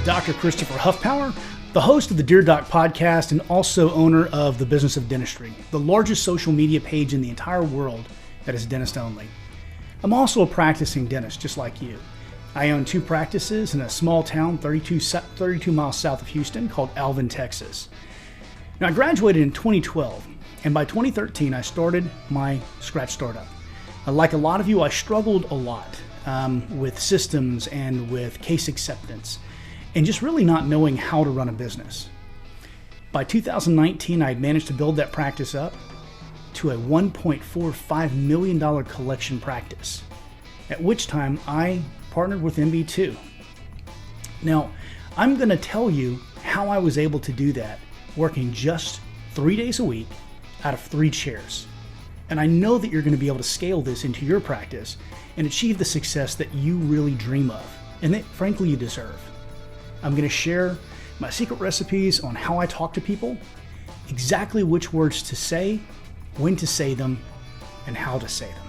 Dr. Christopher Huffpower, the host of the Dear Doc podcast and also owner of The Business of Dentistry, the largest social media page in the entire world that is dentist only. I'm also a practicing dentist just like you. I own 2 practices in a small town 32 miles south of Houston called Alvin, Texas. Now I graduated in 2012 and by 2013 I started my scratch startup. Like a lot of you, I struggled a lot with systems and with case acceptance, and just really not knowing how to run a business. By 2019, I had managed to build that practice up to a $1.45 million collection practice, at which time I partnered with MB2. Now, I'm gonna tell you how I was able to do that, working just 3 days a week out of 3 chairs. And I know that you're gonna be able to scale this into your practice and achieve the success that you really dream of, and that frankly you deserve. I'm going to share my secret recipes on how I talk to people, exactly which words to say, when to say them, and how to say them.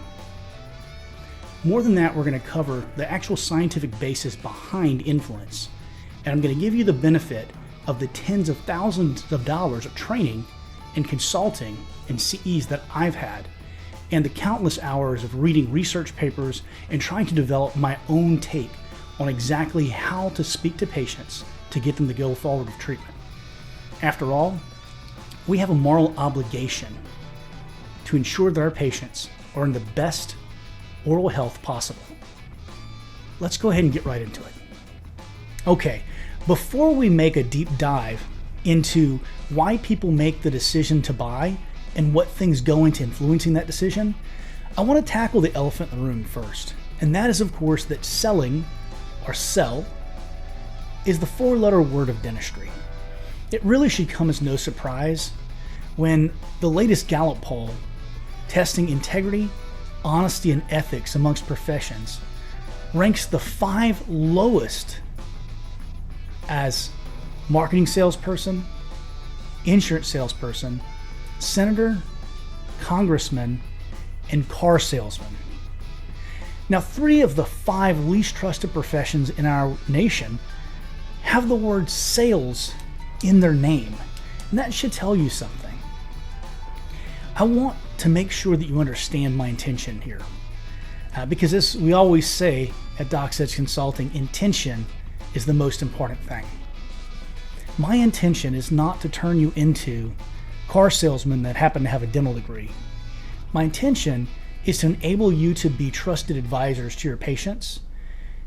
More than that, we're going to cover the actual scientific basis behind influence, and I'm going to give you the benefit of the tens of thousands of dollars of training and consulting and CEs that I've had, and the countless hours of reading research papers and trying to develop my own take on exactly how to speak to patients to get them to go forward with treatment. After all, we have a moral obligation to ensure that our patients are in the best oral health possible. Let's go ahead and get right into it. Okay, before we make a deep dive into why people make the decision to buy and what things go into influencing that decision, I want to tackle the elephant in the room first. And that is, of course, that selling or sell is the 4-letter word of dentistry. It really should come as no surprise when the latest Gallup poll testing integrity, honesty, and ethics amongst professions ranks the 5 lowest as marketing salesperson, insurance salesperson, senator, congressman, and car salesman. Now, 3 of the 5 least trusted professions in our nation have the word sales in their name, and that should tell you something. I want to make sure that you understand my intention here, because as we always say at DocSets Consulting, intention is the most important thing. My intention is not to turn you into car salesmen that happen to have a dental degree. My intention is to enable you to be trusted advisors to your patients,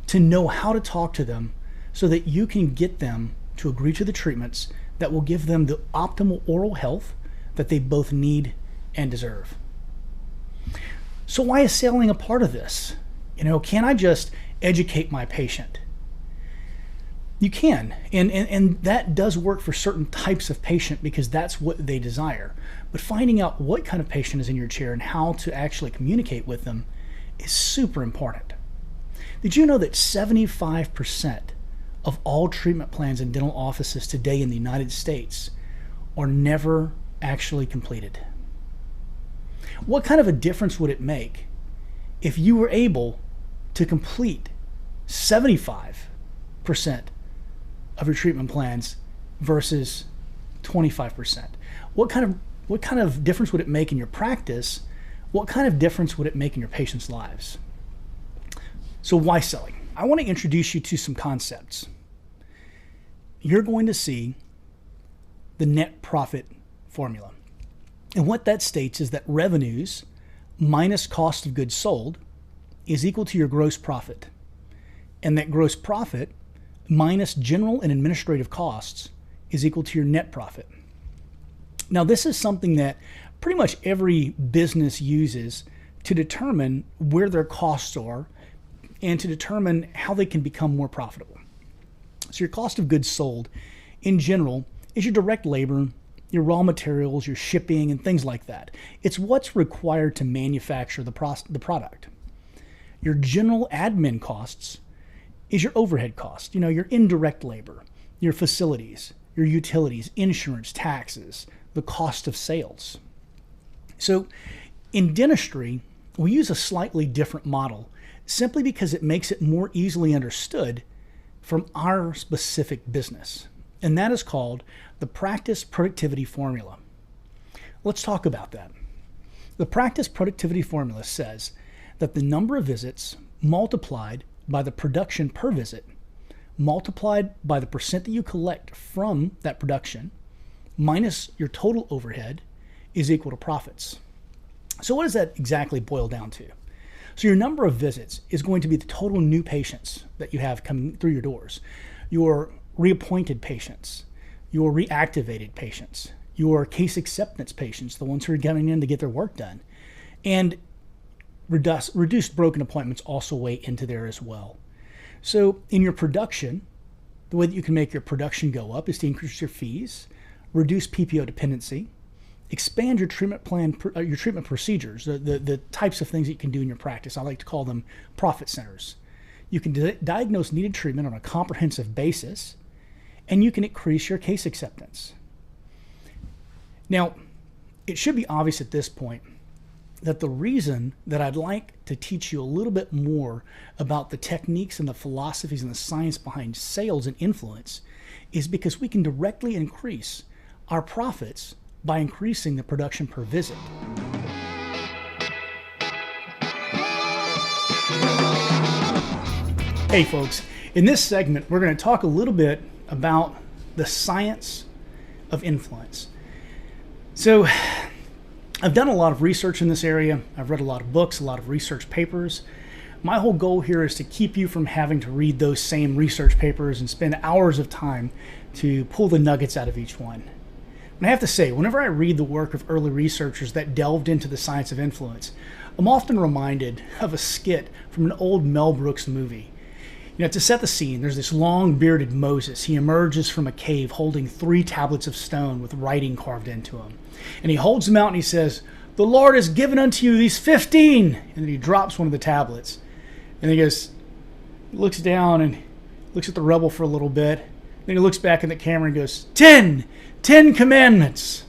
to know how to talk to them so that you can get them to agree to the treatments that will give them the optimal oral health that they both need and deserve. So why is selling a part of this? Can I just educate my patient? You can, and that does work for certain types of patient because that's what they desire. But finding out what kind of patient is in your chair and how to actually communicate with them is super important. Did you know that 75% of all treatment plans in dental offices today in the United States are never actually completed? What kind of a difference would it make if you were able to complete 75% of your treatment plans versus 25%? What kind of difference would it make in your practice? What kind of difference would it make in your patients' lives? So why selling? I want to introduce you to some concepts. You're going to see the net profit formula. And what that states is that revenues minus cost of goods sold is equal to your gross profit. And that gross profit minus general and administrative costs is equal to your net profit. Now, this is something that pretty much every business uses to determine where their costs are and to determine how they can become more profitable. So your cost of goods sold in general is your direct labor, your raw materials, your shipping, and things like that. It's what's required to manufacture the product. Your general admin costs is your overhead cost, your indirect labor, your facilities, your utilities, insurance, taxes, the cost of sales. So in dentistry, we use a slightly different model simply because it makes it more easily understood from our specific business. And that is called the practice productivity formula. Let's talk about that. The practice productivity formula says that the number of visits multiplied by the production per visit, multiplied by the percent that you collect from that production, minus your total overhead, is equal to profits. So what does that exactly boil down to? So your number of visits is going to be the total new patients that you have coming through your doors, your reappointed patients, your reactivated patients, your case acceptance patients, the ones who are coming in to get their work done. And reduced broken appointments also weigh into there as well. So in your production, the way that you can make your production go up is to increase your fees, reduce PPO dependency, expand your treatment plan, your treatment procedures, the types of things that you can do in your practice. I like to call them profit centers. You can diagnose needed treatment on a comprehensive basis, and you can increase your case acceptance. Now, it should be obvious at this point that the reason that I'd like to teach you a little bit more about the techniques and the philosophies and the science behind sales and influence is because we can directly increase our profits by increasing the production per visit. Hey folks, in this segment we're going to talk a little bit about the science of influence. So I've done a lot of research in this area. I've read a lot of books, a lot of research papers. My whole goal here is to keep you from having to read those same research papers and spend hours of time to pull the nuggets out of each one. And I have to say, whenever I read the work of early researchers that delved into the science of influence, I'm often reminded of a skit from an old Mel Brooks movie. You know, to set the scene, there's this long-bearded Moses. He emerges from a cave holding 3 tablets of stone with writing carved into them. And he holds them out and he says, "The Lord has given unto you these 15." And then he drops one of the tablets. And he looks down and looks at the rubble for a little bit. Then he looks back at the camera and goes, 10 commandments.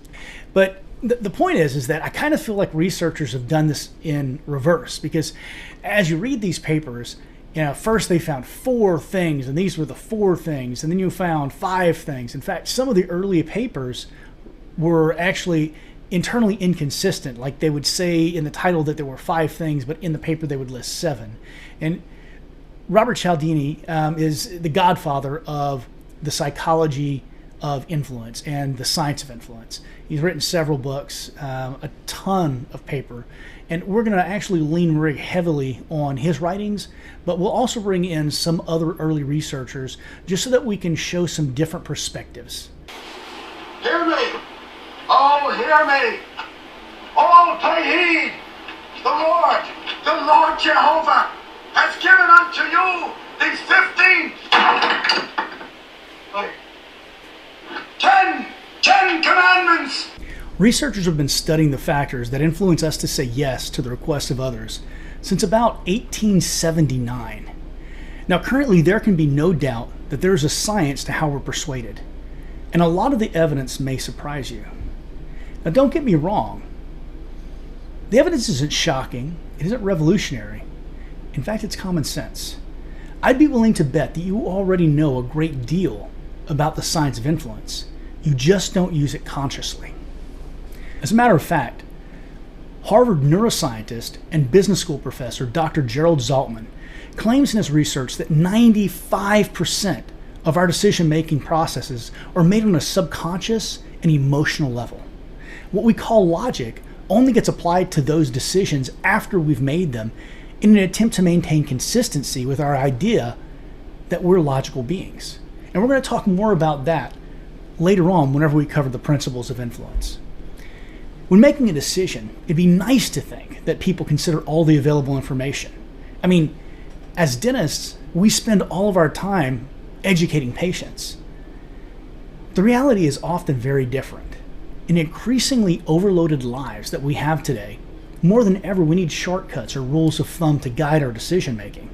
But the point is that I kind of feel like researchers have done this in reverse, because as you read these papers, you know, first they found 4 things, and these were the 4 things, and then you found 5 things. In fact, some of the early papers were actually internally inconsistent. Like they would say in the title that there were 5 things, but in the paper they would list 7. And Robert Cialdini is the godfather of the psychology of influence and the science of influence. He's written several books, a ton of paper, and we're going to actually lean very heavily on his writings, but we'll also bring in some other early researchers just so that we can show some different perspectives. Hear me! Oh, hear me! Oh, pay heed! The Lord Jehovah has given unto you these 10 commandments! Researchers have been studying the factors that influence us to say yes to the requests of others since about 1879. Now, currently, there can be no doubt that there is a science to how we're persuaded, and a lot of the evidence may surprise you. Now, don't get me wrong. The evidence isn't shocking. It isn't revolutionary. In fact, it's common sense. I'd be willing to bet that you already know a great deal about the science of influence. You just don't use it consciously. As a matter of fact, Harvard neuroscientist and business school professor Dr. Gerald Zaltman claims in his research that 95% of our decision-making processes are made on a subconscious and emotional level. What we call logic only gets applied to those decisions after we've made them in an attempt to maintain consistency with our idea that we're logical beings. And we're going to talk more about that later on whenever we cover the principles of influence. When making a decision, it'd be nice to think that people consider all the available information. I mean, as dentists, we spend all of our time educating patients. The reality is often very different. In increasingly overloaded lives that we have today, more than ever, we need shortcuts or rules of thumb to guide our decision making.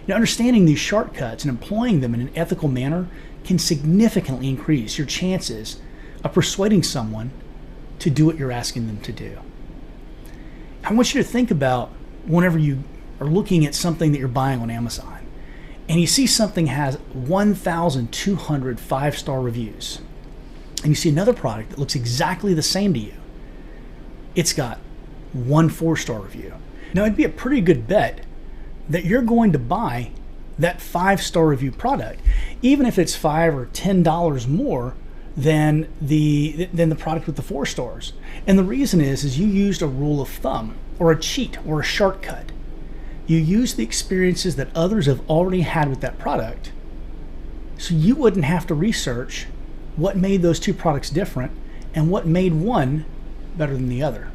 Now, understanding these shortcuts and employing them in an ethical manner can significantly increase your chances of persuading someone to do what you're asking them to do. I want you to think about whenever you are looking at something that you're buying on Amazon and you see something has 1,200 5-star reviews, and you see another product that looks exactly the same to you. It's got 1 4-star review. Now, it'd be a pretty good bet that you're going to buy that 5-star review product, even if it's $5 or $10 more than the product with the 4 stars. And the reason is you used a rule of thumb or a cheat or a shortcut. You used the experiences that others have already had with that product, so you wouldn't have to research what made those 2 products different and what made one better than the other.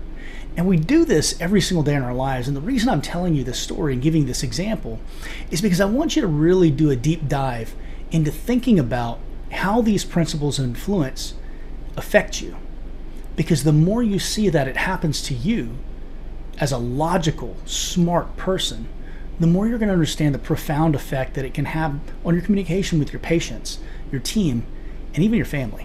And we do this every single day in our lives. And the reason I'm telling you this story and giving this example is because I want you to really do a deep dive into thinking about how these principles of influence affect you. Because the more you see that it happens to you as a logical, smart person, the more you're going to understand the profound effect that it can have on your communication with your patients, your team, and even your family.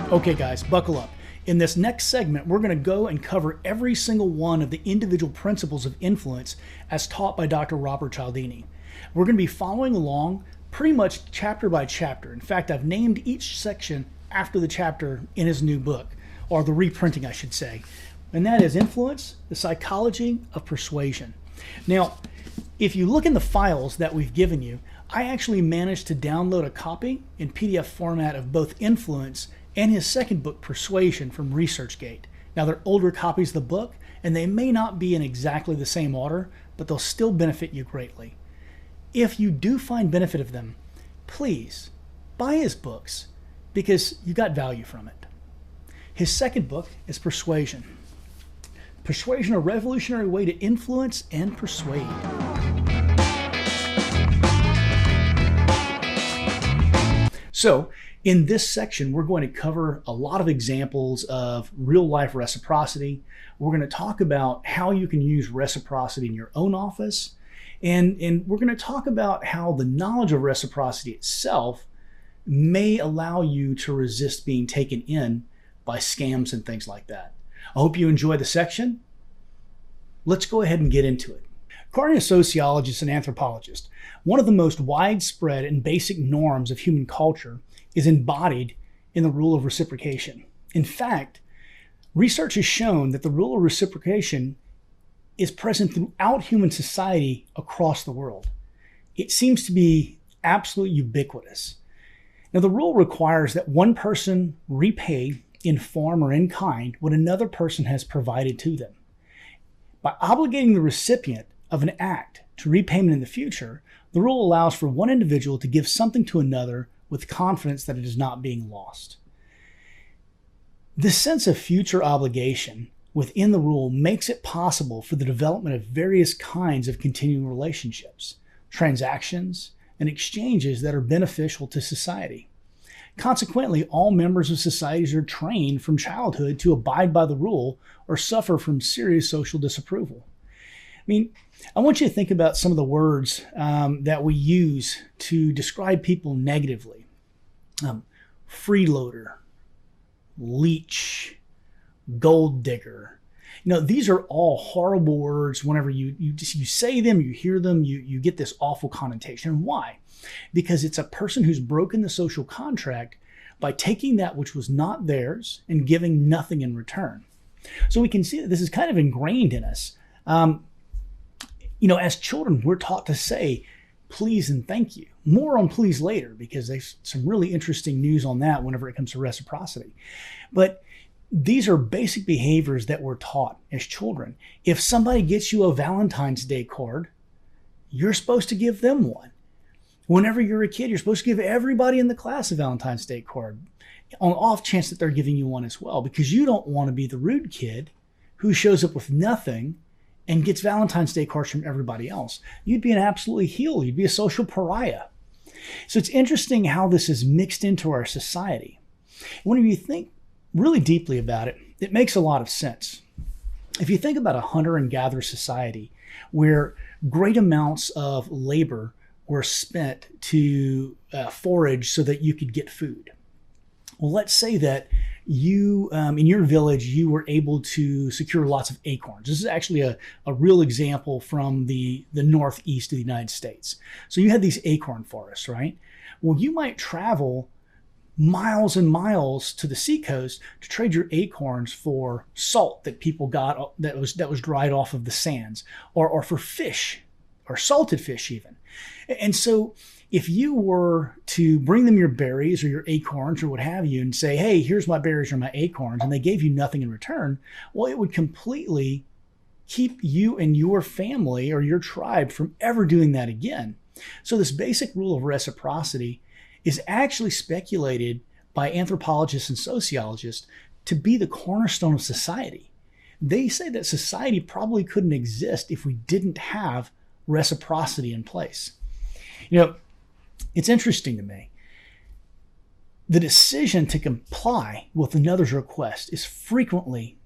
Okay guys, buckle up. In this next segment, we're going to go and cover every single one of the individual principles of influence as taught by Dr. Robert Cialdini. We're going to be following along pretty much chapter by chapter. In fact, I've named each section after the chapter in his new book, or the reprinting I should say. And that is Influence, the Psychology of Persuasion. Now, if you look in the files that we've given you, I actually managed to download a copy in PDF format of both Influence and his second book, Persuasion, from ResearchGate. Now, they're older copies of the book, and they may not be in exactly the same order, but they'll still benefit you greatly. If you do find benefit of them, please buy his books, because you got value from it. His second book is Persuasion. Persuasion, a revolutionary way to influence and persuade. So, in this section, we're going to cover a lot of examples of real-life reciprocity. We're going to talk about how you can use reciprocity in your own office. And we're going to talk about how the knowledge of reciprocity itself may allow you to resist being taken in by scams and things like that. I hope you enjoy the section. Let's go ahead and get into it. According to sociologists and anthropologists, one of the most widespread and basic norms of human culture is embodied in the rule of reciprocation. In fact, research has shown that the rule of reciprocation is present throughout human society across the world. It seems to be absolutely ubiquitous. Now, the rule requires that one person repay in form or in kind what another person has provided to them. By obligating the recipient of an act to repayment in the future, the rule allows for one individual to give something to another with confidence that it is not being lost. This sense of future obligation within the rule makes it possible for the development of various kinds of continuing relationships, transactions, and exchanges that are beneficial to society. Consequently, all members of societies are trained from childhood to abide by the rule or suffer from serious social disapproval. I want you to think about some of the words that we use to describe people negatively. Freeloader, leech, gold digger. These are all horrible words. Whenever you say them, you hear them, you get this awful connotation. And why? Because it's a person who's broken the social contract by taking that which was not theirs and giving nothing in return. So we can see that this is kind of ingrained in us. As children, we're taught to say please and thank you. More on please later, because there's some really interesting news on that whenever it comes to reciprocity. But these are basic behaviors that we're taught as children. If somebody gets you a Valentine's Day card, you're supposed to give them one. Whenever you're a kid, you're supposed to give everybody in the class a Valentine's Day card, on the off chance that they're giving you one as well, because you don't want to be the rude kid who shows up with nothing and gets Valentine's Day cards from everybody else. You'd be an absolutely heel. You'd be a social pariah. So it's interesting how this is mixed into our society. When you think really deeply about it, it makes a lot of sense. If you think about a hunter and gatherer society where great amounts of labor were spent to forage so that you could get food. Well, let's say that you, in your village, you were able to secure lots of acorns. This is actually a real example from the northeast of the United States. So you had these acorn forests, right? Well, you might travel miles and miles to the seacoast to trade your acorns for salt that people got that was dried off of the sands, or for fish, or salted fish even. And so if you were to bring them your berries or your acorns or what have you and say, hey, here's my berries or my acorns, and they gave you nothing in return, well, it would completely keep you and your family or your tribe from ever doing that again. So this basic rule of reciprocity is actually speculated by anthropologists and sociologists to be the cornerstone of society. They say that society probably couldn't exist if we didn't have reciprocity in place. You know, it's interesting to me. The decision to comply with another's request is frequently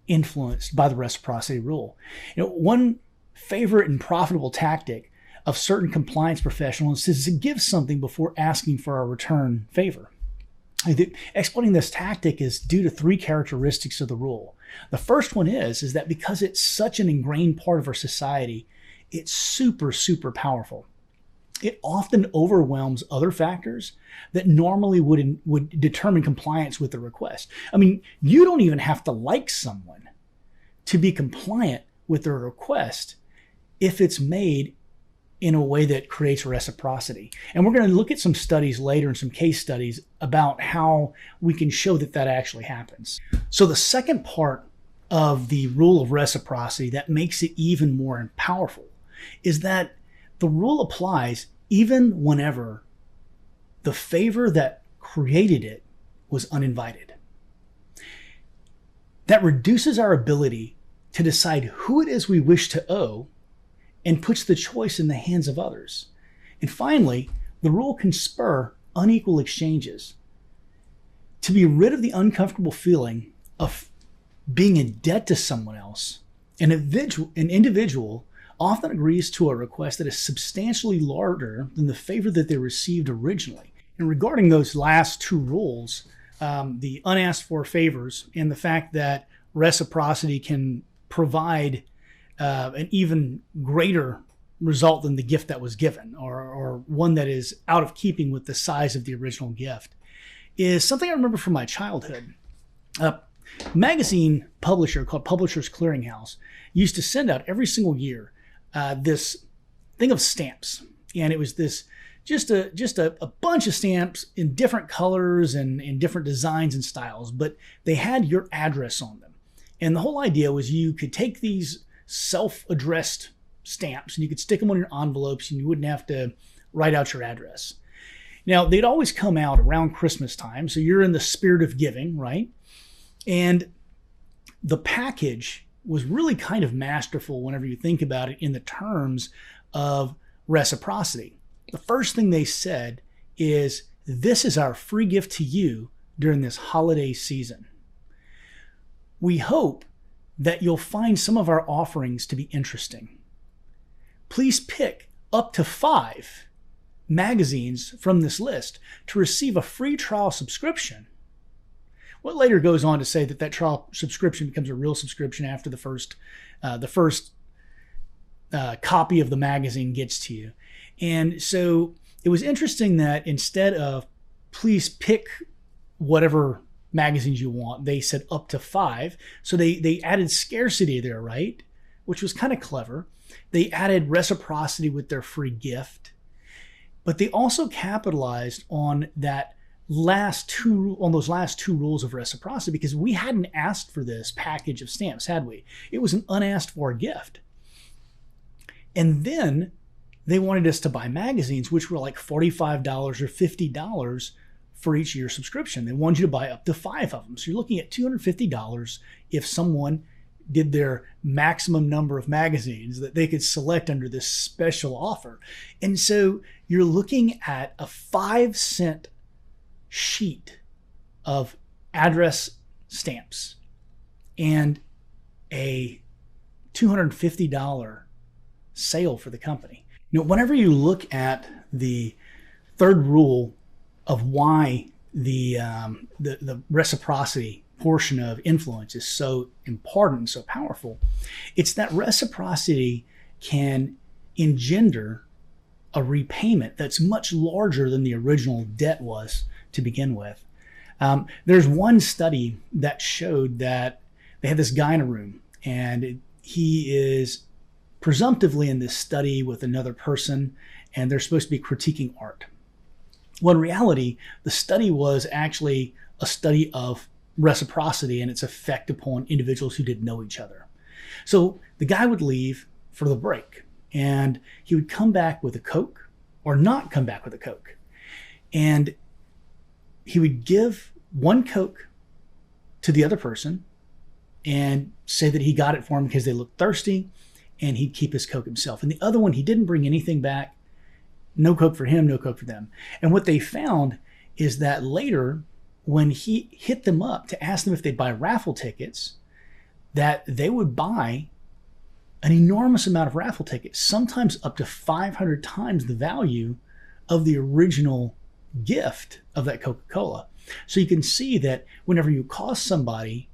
influenced by the reciprocity rule. You know, one favorite and profitable tactic of certain compliance professionals is to give something before asking for a return favor. Exploiting this tactic is due to three characteristics of the rule. The first one is that because it's such an ingrained part of our society, it's super, super powerful. It often overwhelms other factors that normally would determine compliance with the request. I mean, you don't even have to like someone to be compliant with their request if it's made in a way that creates reciprocity. And we're going to look at some studies later and some case studies about how we can show that that actually happens. So the second part of the rule of reciprocity that makes it even more powerful is that the rule applies even whenever the favor that created it was uninvited. That reduces our ability to decide who it is we wish to owe and puts the choice in the hands of others. And finally, the rule can spur unequal exchanges. To be rid of the uncomfortable feeling of being in debt to someone else, an individual often agrees to a request that is substantially larger than the favor that they received originally. And regarding those last two rules, the unasked for favors and the fact that reciprocity can provide an even greater result than the gift that was given, or one that is out of keeping with the size of the original gift, is something I remember from my childhood. A magazine publisher called Publishers Clearinghouse used to send out every single year this thing of stamps, and it was this just a bunch of stamps in different colors and in different designs and styles, but they had your address on them. And the whole idea was you could take these self-addressed stamps and you could stick them on your envelopes and you wouldn't have to write out your address. Now, they'd always come out around Christmas time, so you're in the spirit of giving, right? And the package was really kind of masterful whenever you think about it in the terms of reciprocity. The first thing they said is, this is our free gift to you during this holiday season. We hope that you'll find some of our offerings to be interesting. Please pick up to 5 magazines from this list to receive a free trial subscription. What later goes on to say that trial subscription becomes a real subscription after the first copy of the magazine gets to you. And so it was interesting that instead of please pick whatever magazines you want, they said up to 5. So they added scarcity there, right? Which was kind of clever. They added reciprocity with their free gift, but they also capitalized on those last two rules of reciprocity, because we hadn't asked for this package of stamps, had we? It was an unasked for gift. And then they wanted us to buy magazines, which were like $45 or $50 for each year subscription. They wanted you to buy up to 5 of them. So you're looking at $250 if someone did their maximum number of magazines that they could select under this special offer. And so you're looking at a 5-cent sheet of address stamps and a $250 sale for the company. You know, whenever you look at the third rule of why the reciprocity portion of influence is so important and so powerful. It's that reciprocity can engender a repayment that's much larger than the original debt was to begin with. There's one study that showed that they had this guy in a room, and he is presumptively in this study with another person, and they're supposed to be critiquing art. Well, in reality, the study was actually a study of reciprocity and its effect upon individuals who didn't know each other. So the guy would leave for the break, and he would come back with a Coke or not come back with a Coke. And he would give one Coke to the other person and say that he got it for him because they looked thirsty, and he'd keep his Coke himself. And the other one, he didn't bring anything back. No Coke for him, no Coke for them. And what they found is that later, when he hit them up to ask them if they'd buy raffle tickets, that they would buy an enormous amount of raffle tickets, sometimes up to 500 times the value of the original gift of that Coca-Cola. So you can see that whenever you cause somebody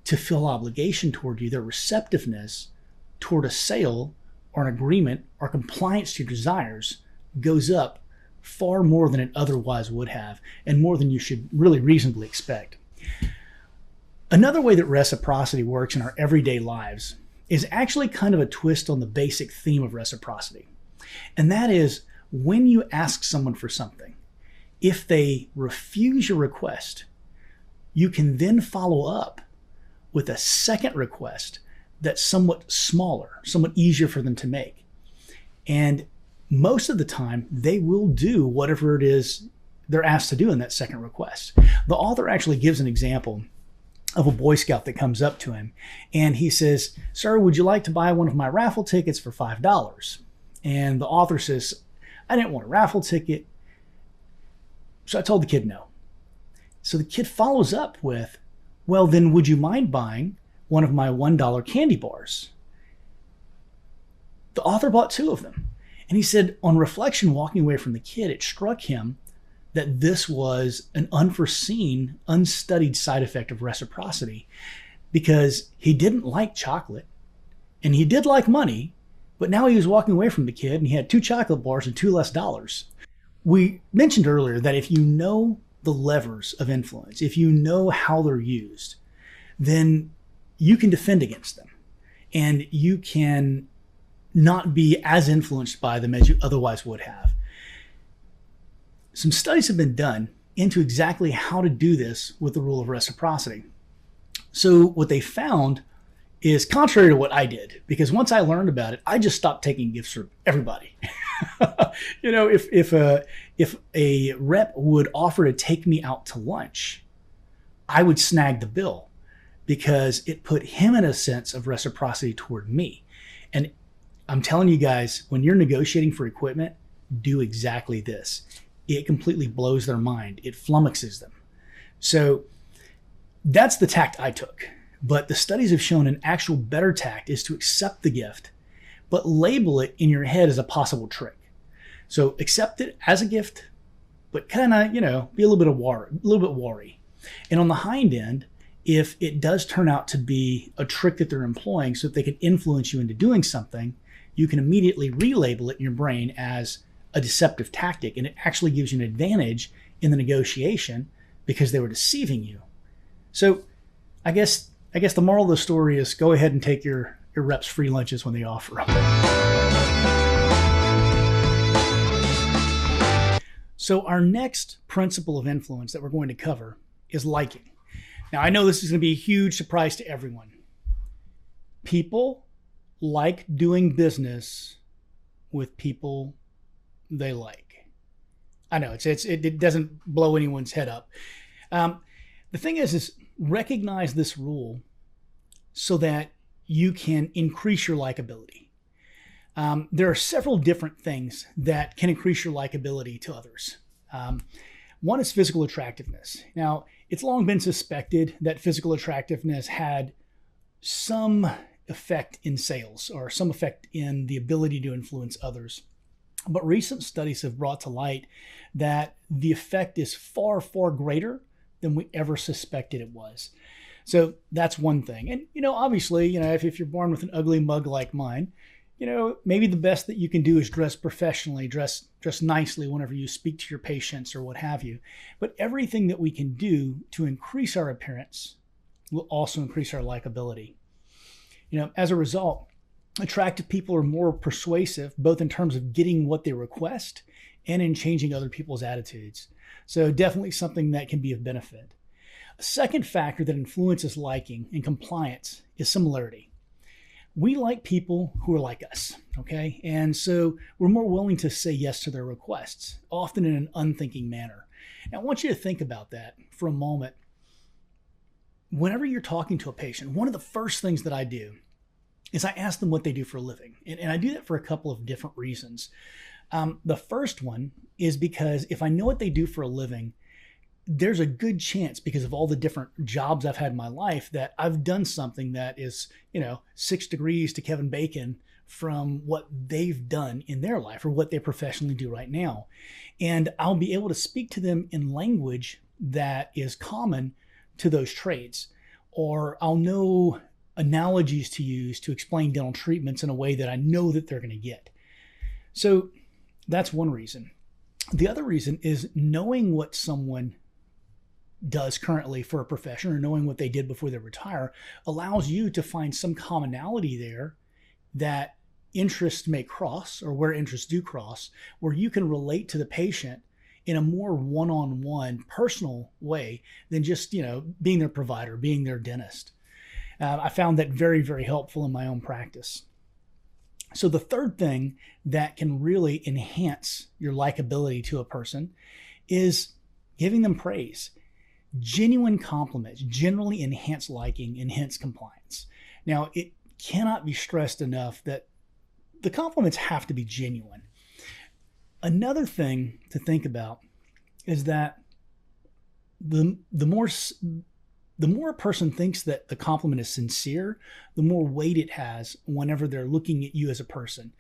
to feel obligation toward you, their receptiveness toward a sale or an agreement or compliance to your desires goes up far more than it otherwise would have, and more than you should really reasonably expect. Another way that reciprocity works in our everyday lives is actually kind of a twist on the basic theme of reciprocity. And that is, when you ask someone for something, if they refuse your request, you can then follow up with a second request that's somewhat smaller, somewhat easier for them to make. And most of the time, they will do whatever it is they're asked to do in that second request. The author actually gives an example of a Boy Scout that comes up to him, and he says, "Sir, would you like to buy one of my raffle tickets for $5? And the author says, "I didn't want a raffle ticket, so I told the kid no." So the kid follows up with, "Well, then would you mind buying one of my $1 candy bars?" The author bought 2 of them. And he said, on reflection, walking away from the kid, it struck him that this was an unforeseen, unstudied side effect of reciprocity, because he didn't like chocolate and he did like money, but now he was walking away from the kid and he had 2 chocolate bars and 2 less dollars. We mentioned earlier that if you know the levers of influence, if you know how they're used, then you can defend against them, and you can not be as influenced by them as you otherwise would have. Some studies have been done into exactly how to do this with the rule of reciprocity. So what they found is contrary to what I did, because once I learned about it, I just stopped taking gifts from everybody. If a rep would offer to take me out to lunch, I would snag the bill, because it put him in a sense of reciprocity toward me. And I'm telling you guys, when you're negotiating for equipment, do exactly this. It completely blows their mind. It flummoxes them. So that's the tact I took. But the studies have shown an actual better tact is to accept the gift, but label it in your head as a possible trick. So accept it as a gift, but kind of, be a little bit wary. And on the hind end, if it does turn out to be a trick that they're employing so that they can influence you into doing something, you can immediately relabel it in your brain as a deceptive tactic, and it actually gives you an advantage in the negotiation because they were deceiving you. So I guess the moral of the story is go ahead and take your reps free lunches when they offer them. So our next principle of influence that we're going to cover is liking. Now, I know this is going to be a huge surprise to everyone. People like doing business with people they like. I know it doesn't blow anyone's head up. The thing is recognize this rule so that you can increase your likability. There are several different things that can increase your likability to others. One is physical attractiveness. Now, it's long been suspected that physical attractiveness had some effect in sales, or some effect in the ability to influence others. But recent studies have brought to light that the effect is far, far greater than we ever suspected it was. So that's one thing. And, obviously, if you're born with an ugly mug like mine, maybe the best that you can do is dress professionally, dress nicely whenever you speak to your patients or what have you. But everything that we can do to increase our appearance will also increase our likability. As a result, attractive people are more persuasive, both in terms of getting what they request and in changing other people's attitudes. So definitely something that can be of benefit. A second factor that influences liking and compliance is similarity. We like people who are like us, okay? And so we're more willing to say yes to their requests, often in an unthinking manner. Now, I want you to think about that for a moment. Whenever you're talking to a patient, one of the first things that I do is I ask them what they do for a living. And I do that for a couple of different reasons. The first one is because if I know what they do for a living, there's a good chance, because of all the different jobs I've had in my life, that I've done something that is, 6 degrees to Kevin Bacon from what they've done in their life or what they professionally do right now. And I'll be able to speak to them in language that is common to those trades, or I'll know analogies to use to explain dental treatments in a way that I know that they're going to get. So that's one reason. The other reason is knowing what someone does currently for a profession, or knowing what they did before they retire, allows you to find some commonality there that interests may cross, or where interests do cross, where you can relate to the patient in a more one-on-one personal way than just, being their provider, being their dentist. I found that very, very helpful in my own practice. So the third thing that can really enhance your likability to a person is giving them praise. Genuine compliments generally enhance liking and hence compliance. Now, it cannot be stressed enough that the compliments have to be genuine. Another thing to think about is that the more a person thinks that the compliment is sincere, the more weight it has whenever they're looking at you as a person.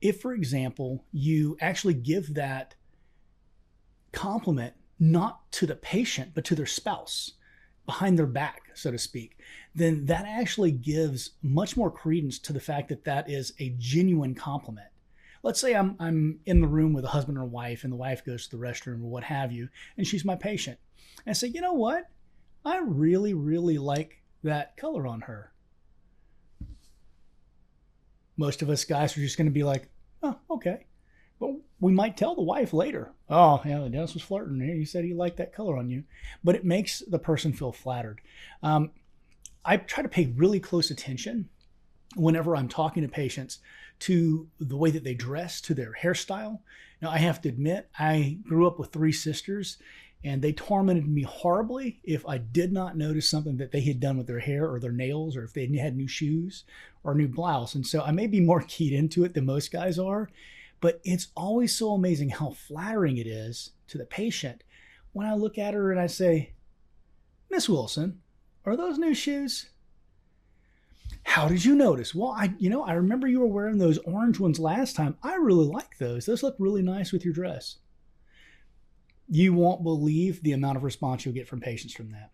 If, for example, you actually give that compliment not to the patient, but to their spouse, behind their back, so to speak, then that actually gives much more credence to the fact that that is a genuine compliment. Let's say I'm in the room with a husband or a wife, and the wife goes to the restroom or what have you, and she's my patient. And I say, you know what? I really, really like that color on her. Most of us guys are just going to be like, oh, okay. But we might tell the wife later, oh, yeah, the dentist was flirting. He said he liked that color on you. But it makes the person feel flattered. I try to pay really close attention whenever I'm talking to patients to the way that they dress, to their hairstyle. Now, I have to admit, I grew up with 3 sisters, and they tormented me horribly if I did not notice something that they had done with their hair or their nails, or if they had new shoes or a new blouse. And so I may be more keyed into it than most guys are, but it's always so amazing how flattering it is to the patient when I look at her and I say, Miss Wilson, are those new shoes? How did you notice? Well, I remember you were wearing those orange ones last time. I really like those. Those look really nice with your dress. You won't believe the amount of response you'll get from patients from that.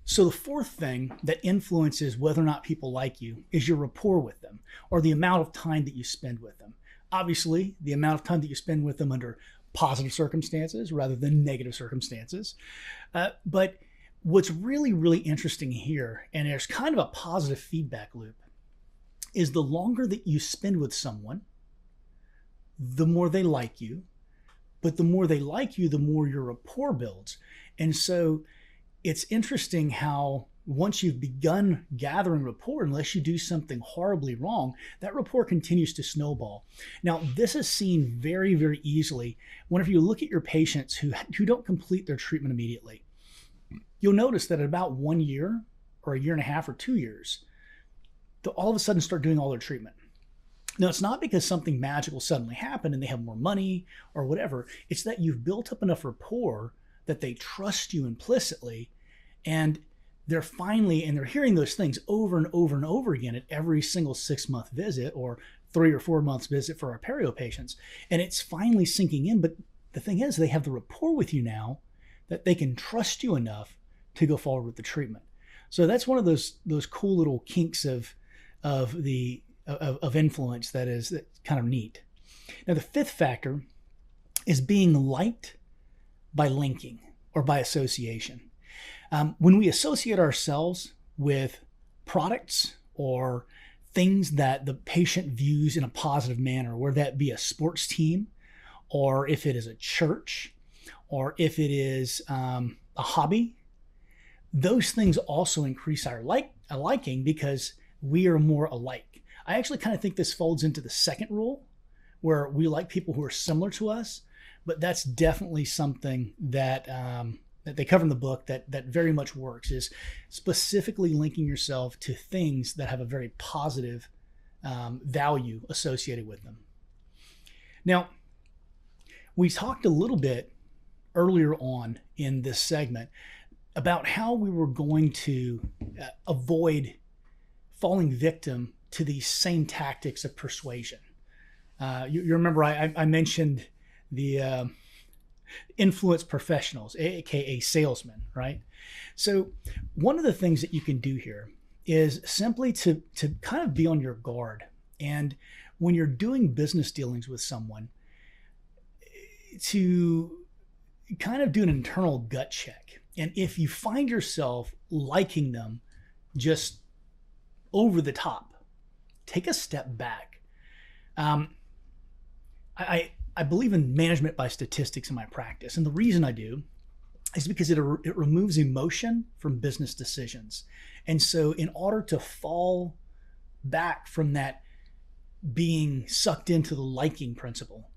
So the fourth thing that influences whether or not people like you is your rapport with them, or the amount of time that you spend with them. Obviously, the amount of time that you spend with them under positive circumstances rather than negative circumstances. But what's really, really interesting here, and there's kind of a positive feedback loop, is the longer that you spend with someone, the more they like you. But the more they like you, the more your rapport builds. And so it's interesting how once you've begun gathering rapport, unless you do something horribly wrong, that rapport continues to snowball. Now, this is seen very, very easily whenever you look at your patients who don't complete their treatment immediately. You'll notice that at about 1 year or a year and a half or 2 years, they'll all of a sudden start doing all their treatment. Now, it's not because something magical suddenly happened and they have more money or whatever. It's that you've built up enough rapport that they trust you implicitly, and they're hearing those things over and over and over again at every single 6-month visit or 3 or 4 months visit for our perio patients. And it's finally sinking in. But the thing is, they have the rapport with you now that they can trust you enough to go forward with the treatment. So that's one of those cool little kinks of influence that's kind of neat. Now, the fifth factor is being liked by linking or by association. When we associate ourselves with products or things that the patient views in a positive manner, whether that be a sports team, or if it is a church, or if it is a hobby, those things also increase our liking because we are more alike. I actually kind of think this folds into the second rule, where we like people who are similar to us, but that's definitely something that that they cover in the book that very much works, is specifically linking yourself to things that have a very positive value associated with them. Now, we talked a little bit earlier on in this segment about how we were going to avoid falling victim to these same tactics of persuasion. You remember I mentioned the influence professionals, aka salesmen, right? So one of the things that you can do here is simply to kind of be on your guard. And when you're doing business dealings with someone, to kind of do an internal gut check. And if you find yourself liking them just over the top, take a step back. I believe in management by statistics in my practice. And the reason I do is because it removes emotion from business decisions. And so in order to fall back from that being sucked into the liking principle,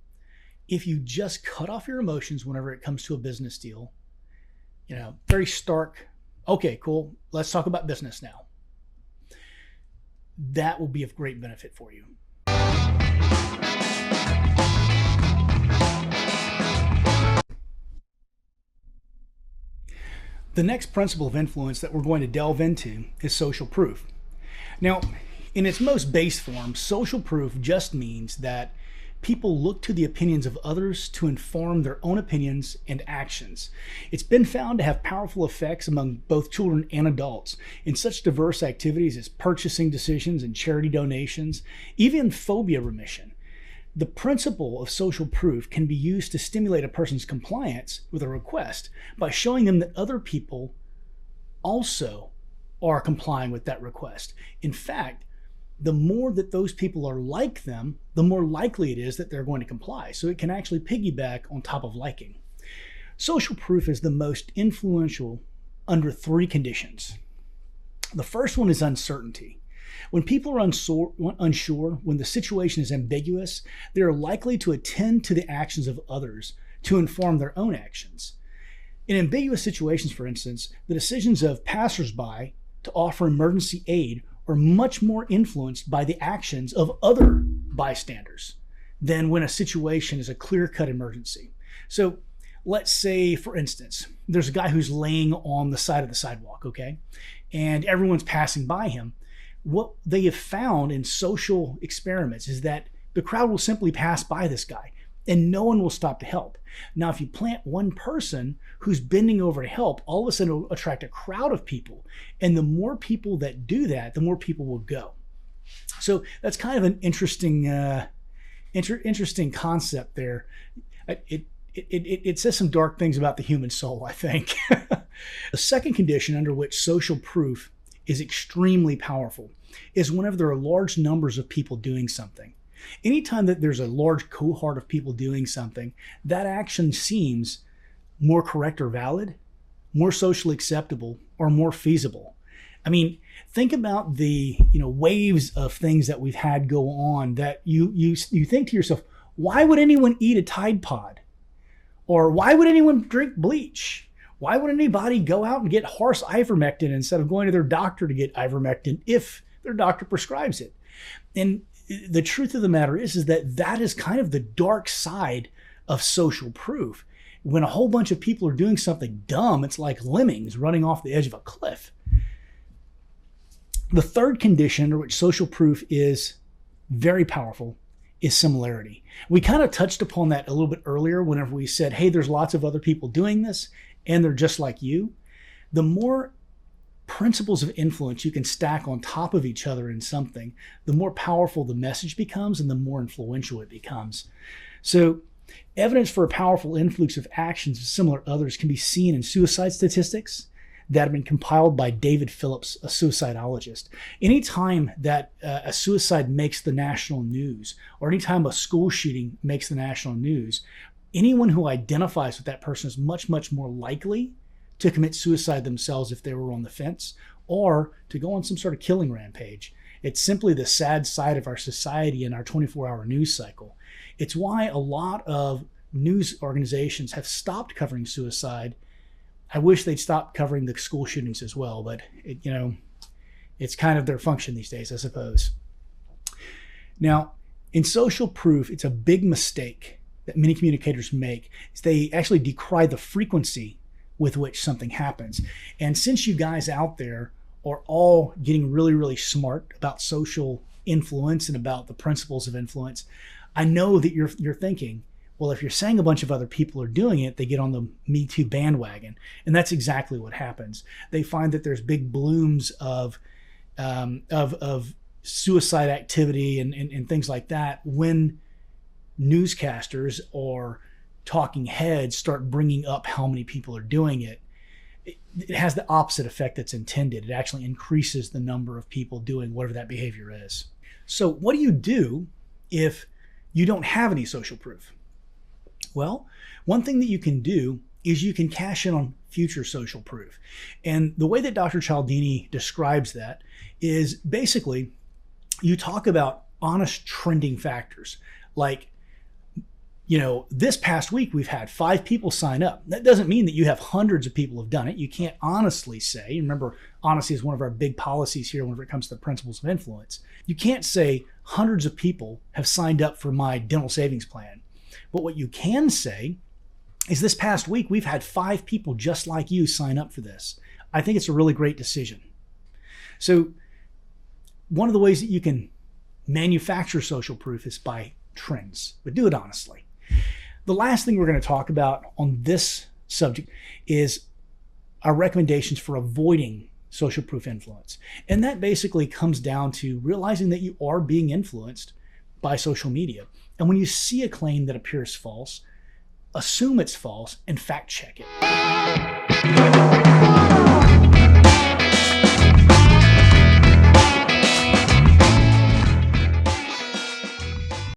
if you just cut off your emotions whenever it comes to a business deal, very stark, okay, cool, let's talk about business now. That will be of great benefit for you. The next principle of influence that we're going to delve into is social proof. Now, in its most base form, social proof just means that people look to the opinions of others to inform their own opinions and actions. It's been found to have powerful effects among both children and adults in such diverse activities as purchasing decisions and charity donations, even phobia remission. The principle of social proof can be used to stimulate a person's compliance with a request by showing them that other people also are complying with that request. In fact, the more that those people are like them, the more likely it is that they're going to comply. So it can actually piggyback on top of liking. Social proof is the most influential under 3 conditions. The first one is uncertainty. When people are unsure, when the situation is ambiguous, they are likely to attend to the actions of others to inform their own actions. In ambiguous situations, for instance, the decisions of passersby to offer emergency aid are much more influenced by the actions of other bystanders than when a situation is a clear-cut emergency. So let's say, for instance, there's a guy who's laying on the side of the sidewalk, okay? And everyone's passing by him. What they have found in social experiments is that the crowd will simply pass by this guy and no one will stop to help. Now, if you plant one person who's bending over to help, all of a sudden it'll attract a crowd of people. And the more people that do that, the more people will go. So that's kind of an interesting concept there. It says some dark things about the human soul, I think. The second condition under which social proof is extremely powerful is whenever there are large numbers of people doing something. Anytime that there's a large cohort of people doing something, that action seems more correct or valid, more socially acceptable, or more feasible. I mean, think about the waves of things that we've had go on that you think to yourself, why would anyone eat a Tide Pod? Or why would anyone drink bleach? Why would anybody go out and get horse ivermectin instead of going to their doctor to get ivermectin if their doctor prescribes it? And the truth of the matter is that is kind of the dark side of social proof. When a whole bunch of people are doing something dumb, it's like lemmings running off the edge of a cliff. The third condition under which social proof is very powerful, is similarity. We kind of touched upon that a little bit earlier whenever we said, hey, there's lots of other people doing this and they're just like you. The more principles of influence you can stack on top of each other in something, the more powerful the message becomes and the more influential it becomes. So evidence for a powerful influx of actions of similar others can be seen in suicide statistics that have been compiled by David Phillips, a suicidologist. Anytime that a suicide makes the national news, or anytime a school shooting makes the national news, anyone who identifies with that person is much, much more likely to commit suicide themselves if they were on the fence, or to go on some sort of killing rampage. It's simply the sad side of our society and our 24-hour news cycle. It's why a lot of news organizations have stopped covering suicide. I wish they'd stop covering the school shootings as well, but it's kind of their function these days, I suppose. Now, in social proof, it's a big mistake that many communicators make is they actually decry the frequency with which something happens. And since you guys out there are all getting really, really smart about social influence and about the principles of influence, I know that you're thinking, well, if you're saying a bunch of other people are doing it, they get on the Me Too bandwagon. And that's exactly what happens. They find that there's big blooms of suicide activity and things like that when newscasters or talking heads start bringing up how many people are doing it. It has the opposite effect that's intended. It actually increases the number of people doing whatever that behavior is. So what do you do if you don't have any social proof? Well, one thing that you can do is you can cash in on future social proof. And the way that Dr. Cialdini describes that is basically you talk about honest trending factors. Like, this past week we've had 5 people sign up. That doesn't mean that you have hundreds of people have done it. You can't honestly say, remember, honesty is one of our big policies here whenever it comes to the principles of influence. You can't say hundreds of people have signed up for my dental savings plan. But what you can say is this past week, we've had 5 people just like you sign up for this. I think it's a really great decision. So one of the ways that you can manufacture social proof is by trends, but do it honestly. The last thing we're going to talk about on this subject is our recommendations for avoiding social proof influence. And that basically comes down to realizing that you are being influenced by social media. And when you see a claim that appears false, assume it's false and fact check it.